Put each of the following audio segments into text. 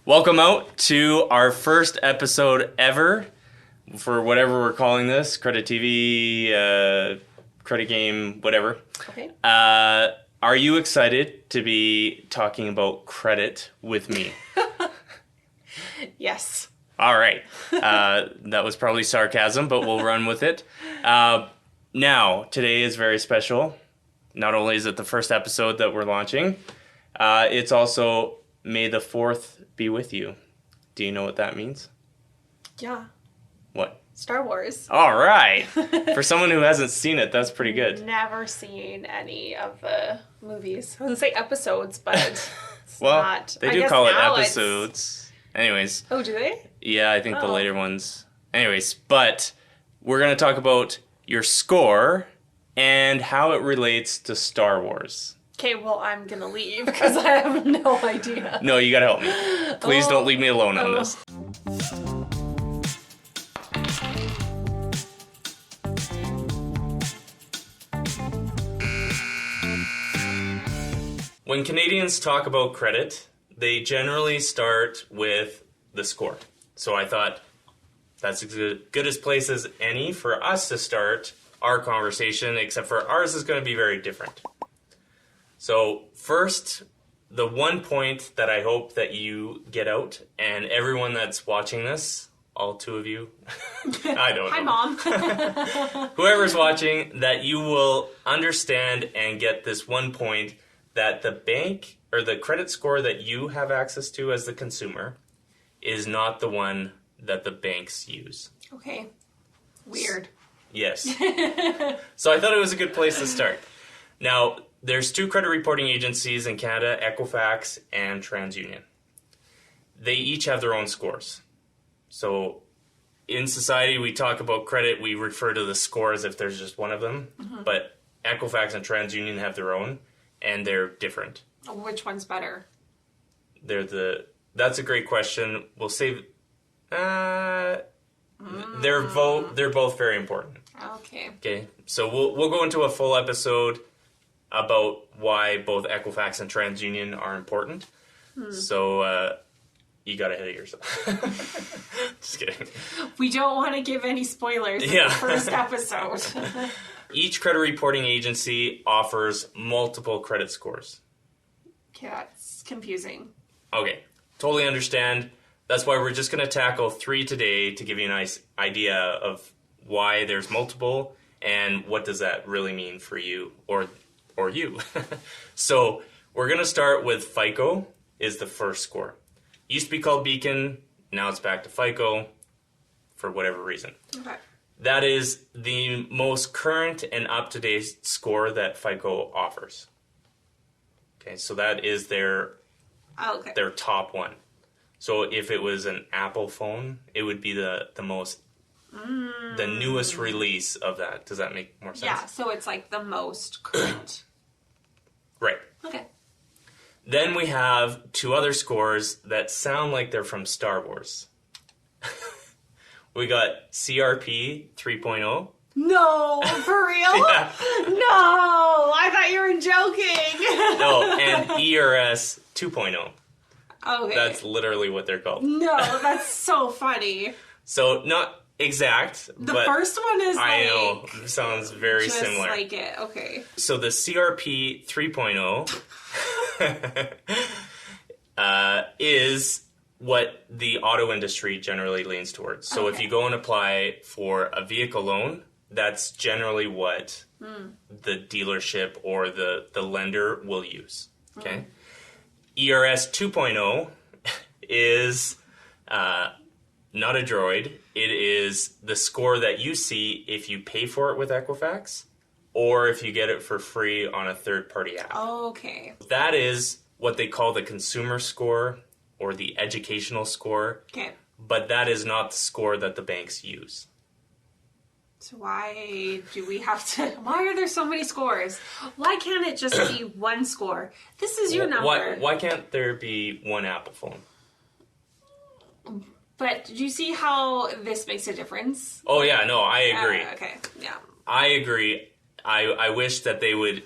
Welcome out to our first episode ever for whatever we're calling this, Credit TV, Credit Game, whatever. Okay. Are you excited to be talking about credit with me? Yes. All right. That was probably sarcasm, but we'll run with it. Now, today is very special. Not only is it the first episode that we're launching, it's also May the 4th be with you. Do you know what that means? Yeah. What? StarWars. All right. For someone who hasn't seen it, that's pretty good. Never seen any of the movies. I was going to say episodes, but it's Well, not. they I do guess call it now episodes. Anyways. Oh, do they? Yeah, I think the Oh. later ones. Anyways, but we're going to talk about your score and how it relates to Star Wars. Okay, well, I'm going to leave because I have no idea. No, you got to help me. Please don't leave me alone on this. When Canadians talk about credit, they generally start with the score. So I thought that's as good as place as any for us to start our conversation, except for ours is going to be very different. So first, the one point that I hope that you get out, and everyone that's watching this, all two of you, I don't know. Hi, Mom. Whoever's watching, that you will understand and get this one point that the bank or the credit score that you have access to as the consumer is not the one that the banks use. Okay. Weird. Yes. So I thought it was a good place to start. Now, there's two credit reporting agencies in Canada, Equifax and TransUnion. They each have their own scores. So in society, we talk about credit, we refer to the score as if there's just one of them. Mm-hmm. But Equifax and TransUnion have their own, and they're different. Which one's better? That's a great question. We'll save... They're both very important. Okay. Okay, so we'll go into a full episode about why both Equifax and TransUnion are important. So you got ahead of yourself. Just kidding. We don't want to give any spoilers in the first episode. Each credit reporting agency offers multiple credit scores. Okay, that's confusing. Okay, totally understand. That's why we're just going to tackle 3 today to give you a nice idea of why there's multiple and what does that really mean for you or you. So we're going to start with FICO is the first score. Used to be called Beacon, now it's back to FICO for whatever reason. Okay. That is the most current and up-to-date score that FICO offers. Okay, so that is their top one. So if it was an Apple phone, it would be the newest release of that. Does that make more sense? Yeah, so it's like the most current. Right. Okay. Then we have 2 other scores that sound like they're from Star Wars. We got CRP 3.0. No, for real? Yeah. No, I thought you were joking. No, and ERS 2.0. Okay. That's literally what they're called. No, that's so funny. So not exact, The but first one is I know, sounds very just similar. like it. Okay. So the CRP 3.0 is what the auto industry generally leans towards. So if you go and apply for a vehicle loan, that's generally what the dealership or the lender will use. Okay. ERS 2.0 is not a droid. It is the score that you see if you pay for it with Equifax or if you get it for free on a third-party app. Okay. That is what they call the consumer score or the educational score. Okay. But that is not the score that the banks use. So why do we have to... Why are there so many scores? Why can't it just be one score? This is your number. Why can't there be one Apple phone? But did you see how this makes a difference? Oh, yeah, no, I agree. Okay, yeah. I agree. I wish that they would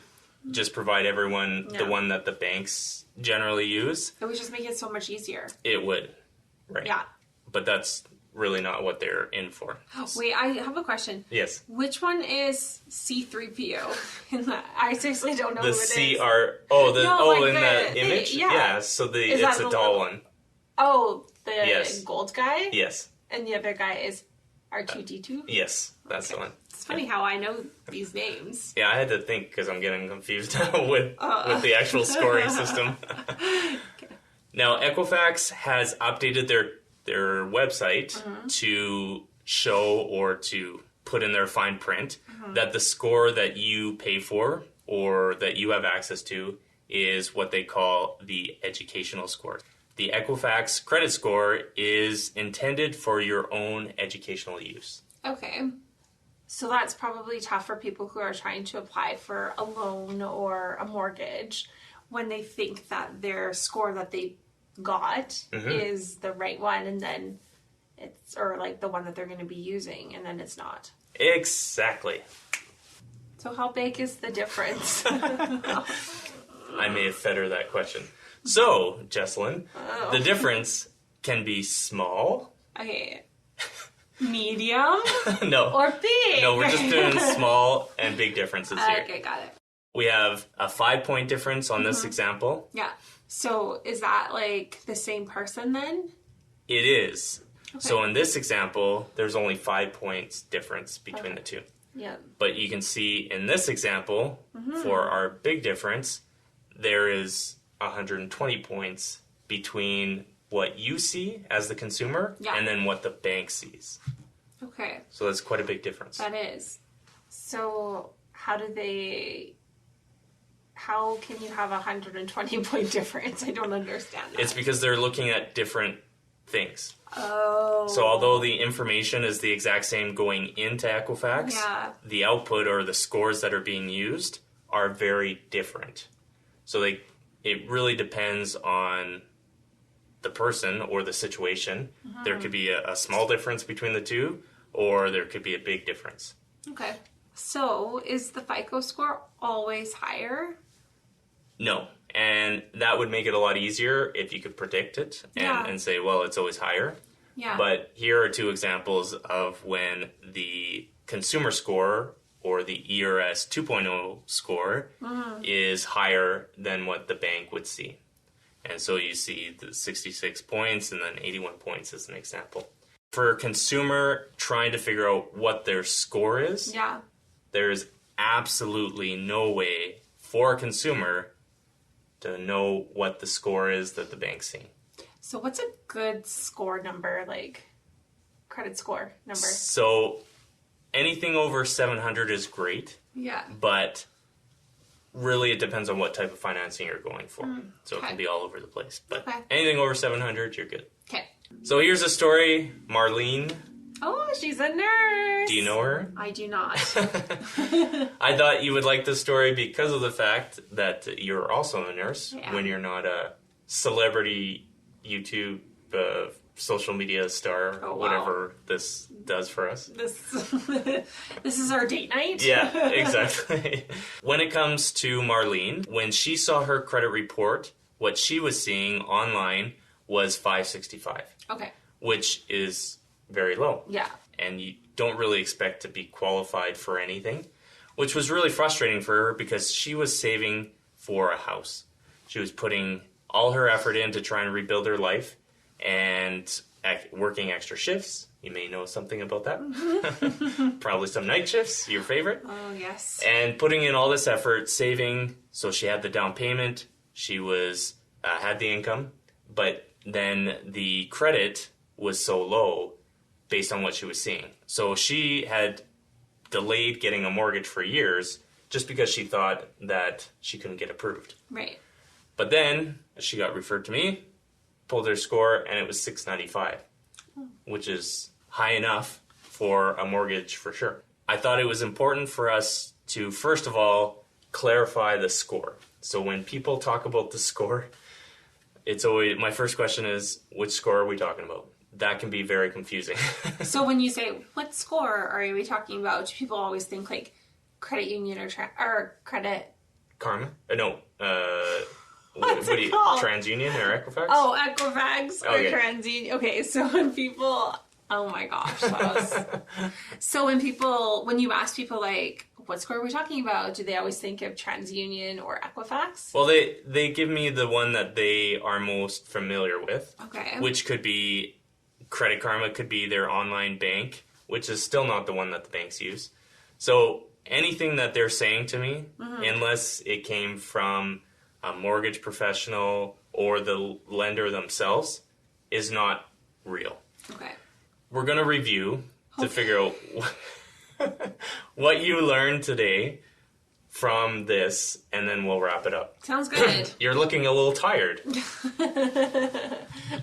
just provide everyone the one that the banks generally use. It would just make it so much easier. It would. Right. Yeah. But that's really not what they're in for. Wait, I have a question. Yes. Which one is C-3PO? I seriously don't know who it is. In the image? Yeah. So it's a doll one. Oh, the gold guy? Yes. And the other guy is R2-D2? Yes, that's the one. It's funny how I know these names. Yeah, I had to think because I'm getting confused with the actual scoring system. Okay. Now, Equifax has updated their website to show or to put in their fine print that the score that you pay for or that you have access to is what they call the educational score. The Equifax credit score is intended for your own educational use. Okay. So that's probably tough for people who are trying to apply for a loan or a mortgage when they think that their score that they got is the right one, and then or like the one that they're going to be using, and then it's not. Exactly. So how big is the difference? I may have fed her that question. So, Jessilyn, the difference can be small. Okay. Medium? No. Or big? No, we're just doing small and big differences here. Okay, got it. We have a 5-point difference on this example. Yeah. So is that like the same person then? It is. Okay. So in this example, there's only 5 points difference between the two. Yeah. But you can see in this example, for our big difference, there is 120 points between what you see as the consumer and then what the bank sees. Okay. So that's quite a big difference. That is. So how can you have 120 point difference? I don't understand that. It's because they're looking at different things. Oh. So although the information is the exact same going into Equifax, the output or the scores that are being used are very different. So it really depends on the person or the situation. There could be a small difference between the two, or there could be a big difference. Okay. So is the FICO score always higher? No. And that would make it a lot easiar if you could predict it and say, well, it's always higher. Yeah. But here are two examples of when the consumer score or the ERS 2.0 score is higher than what the bank would see. And so you see the 66 points and then 81 points as an example. For a consumer trying to figure out what their score is, there's absolutely no way for a consumer to know what the score is that the bank's seeing. So what's a good score number, like credit score number? So anything over 700 is great. Yeah. But really it depends on what type of financing you're going for. So it can be all over the place. But anything over 700, you're good. Okay. So here's a story. Marlene. Oh, she's a nurse. Do you know her? I do not. I thought you would like this story because of the fact that you're also a nurse when you're not a celebrity YouTube social media star, whatever this does for us. This is our date night? Yeah, exactly. When it comes to Marlene, when she saw her credit report, what she was seeing online was 565. Okay. Which is very low. Yeah. And you don't really expect to be qualified for anything, which was really frustrating for her because she was saving for a house. She was putting all her effort in to try and rebuild her life and working extra shifts. You may know something about that. Probably some night shifts, your favorite. Oh, yes. And putting in all this effort, saving, so she had the down payment, she was had the income, but then the credit was so low based on what she was seeing. So she had delayed getting a mortgage for years just because she thought that she couldn't get approved. Right. But then she got referred to me, pulled her score, and it was 695, which is high enough for a mortgage for sure. I thought it was important for us to, first of all, clarify the score. So when people talk about the score, it's always, my first question is, which score are we talking about? That can be very confusing. So when you say, what score are we talking about? People always think like credit union or credit... Karma? No. What's it called? TransUnion or Equifax? Oh, Equifax or Okay. TransUnion. Okay, so when people... Oh my gosh, that was... So when you ask people, like, what score are we talking about, do they always think of TransUnion or Equifax? Well, they give me the one that they are most familiar with. Okay. Which could be Credit Karma, could be their online bank, which is still not the one that the banks use. So anything that they're saying to me, unless it came from a mortgage professional or the lender themselves, is not real. Okay. We're going to review to figure out what you learned today from this, and then we'll wrap it up. Sounds good. You're looking a little tired.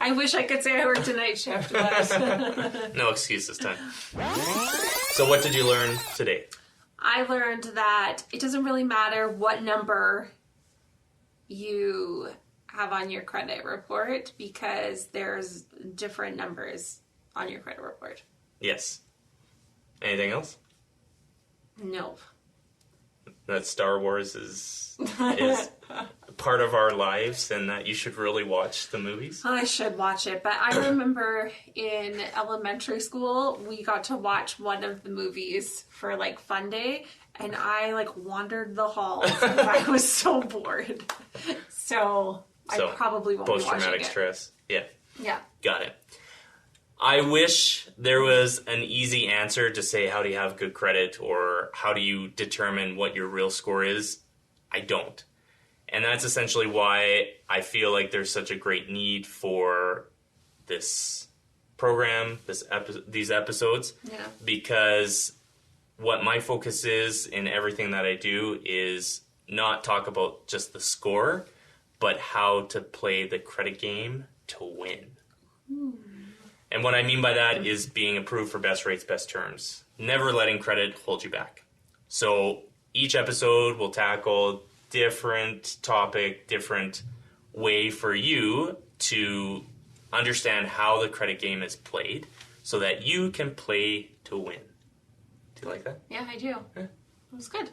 I wish I could say I worked a night shift, but... No excuse this time. So what did you learn today? I learned that it doesn't really matter what number you have on your credit report because there's different numbers on your credit report. Yes. Anything else? Nope. That StarWars is part of our lives and that you should really watch the movies? I should watch it, but I remember in elementary school, we got to watch one of the movies for, like, fun day, and I, like, wandered the halls because I was so bored. So I probably won't be watching it. Post-traumatic stress. Yeah. Yeah. Got it. I wish there was an easy answer to say how do you have good credit or how do you determine what your real score is. I don't. And that's essentially why I feel like there's such a great need for this program, these episodes. Yeah. Because what my focus is in everything that I do is not talk about just the score, but how to play the credit game to win. And what I mean by that is being approved for best rates, best terms. Never letting credit hold you back. So each episode will tackle different topic, different way for you to understand how the credit game is played so that you can play to win. Do you like that? Yeah, I do. Yeah. It was good.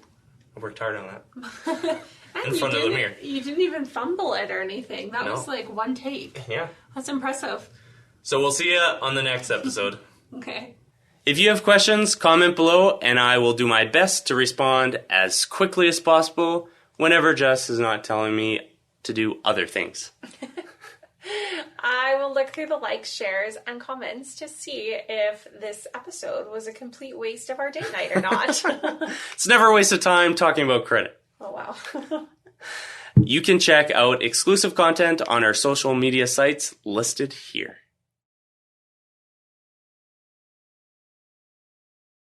I worked hard on that. And In front of the mirror. You didn't even fumble it or anything. That No. was like one take. Yeah. That's impressive. So we'll see you on the next episode. Okay. If you have questions, comment below, and I will do my best to respond as quickly as possible whenever Jess is not telling me to do other things. I will look through the likes, shares, and comments to see if this episode was a complete waste of our date night or not. It's never a waste of time talking about credit. Oh, wow. You can check out exclusive content on our social media sites listed here.